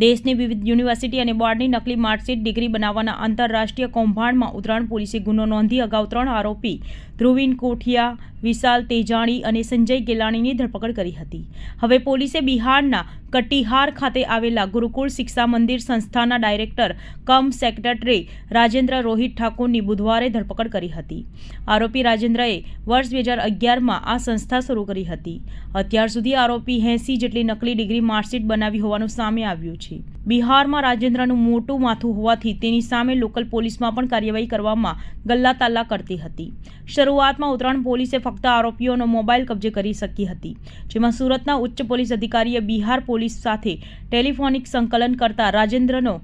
દેશની વિવિધ યુનિવર્સિટી અને બોર્ડની નકલી માર્કશીટ ડિગ્રી બનાવવાના આંતરરાષ્ટ્રીય કૌભાંડમાં ઉત્તરાયણ પોલીસે ગુનો નોંધી અગાઉ 3 આરોપી ધ્રુવીન કોઠિયા, વિશાલ તેજાણી અને સંજય ગેલાણીની ધરપકડ કરી હતી. હવે પોલીસે બિહારના કટિહાર ખાતે આવેલા ગુરુકુળ શિક્ષા મંદિર સંસ્થાના ડાયરેક્ટર કમ સેક્રેટરી રાજેન્દ્ર રોહિત ઠાકોરની બુધવારે ધરપકડ કરી હતી. આરોપી રાજેન્દ્રએ વર્ષ 2011માં આ સંસ્થા શરૂ કરી હતી. અત્યાર સુધી આરોપી 80 જેટલી નકલી ડિગ્રી માર્કશીટ બનાવી હોવાનું સામે આવ્યું છે. બિહારમાં રાજેન્દ્રનું મોટું માથું હોવાથી તેની સામે લોકલ પોલીસમાં પણ કાર્યવાહી કરવામાં ગલ્લાતાલ્લા કરતી હતી. શરૂઆતમાં ઉત્તરાયણ પોલીસે ફક્ત આરોપીઓનો મોબાઈલ કબજે કરી શકી હતી, જેમાં સુરતના ઉચ્ચ પોલીસ અધિકારીએ બિહાર પોલીસ સાથે ટેલિફોનિક સંકલન કરતા રાજેન્દ્રનો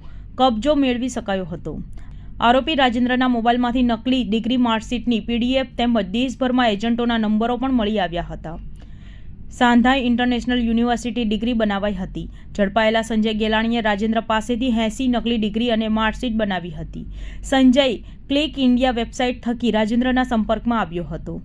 કબજો મેળવી શકાયો હતો. આરોપી રાજેન્દ્રના મોબાઈલમાંથી નકલી ડિગ્રી માર્કશીટની PDF તેમજ દેશભરમાં એજન્ટોના નંબરો પણ મળી આવ્યા હતા. સાંધાઈ ઇન્ટરનેશનલ યુનિવર્સિટી ડિગ્રી બનાવાઈ હતી. ઝડપાયેલા સંજય ગેલાણીએ રાજેન્દ્ર પાસેથી 80 નકલી ડિગ્રી અને માર્કશીટ બનાવી હતી. સંજય ક્લિક ઇન્ડિયા વેબસાઇટ થકી રાજેન્દ્રના સંપર્કમાં આવ્યો હતો.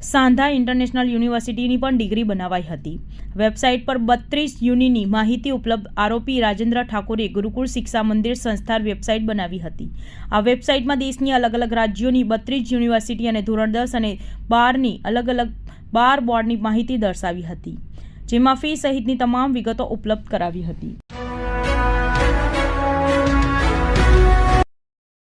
સાંધાઈ ઇન્ટરનેશનલ યુનિવર્સિટીની પણ ડિગ્રી બનાવાઈ હતી. વેબસાઇટ પર 32 યુનિની માહિતી ઉપલબ્ધ. આરોપી રાજેન્દ્ર ઠાકોરે ગુરુકુળ શિક્ષા મંદિર સંસ્થા વેબસાઇટ બનાવી હતી. આ વેબસાઇટમાં દેશની અલગ અલગ રાજ્યોની 32 યુનિવર્સિટી અને ધોરણ 10 અને 12ની અલગ અલગ 12 બોર્ડની માહિતી દર્શાવી હતી, જેમાં ફી સહિતની તમામ વિગતો ઉપલબ્ધ કરાવી હતી.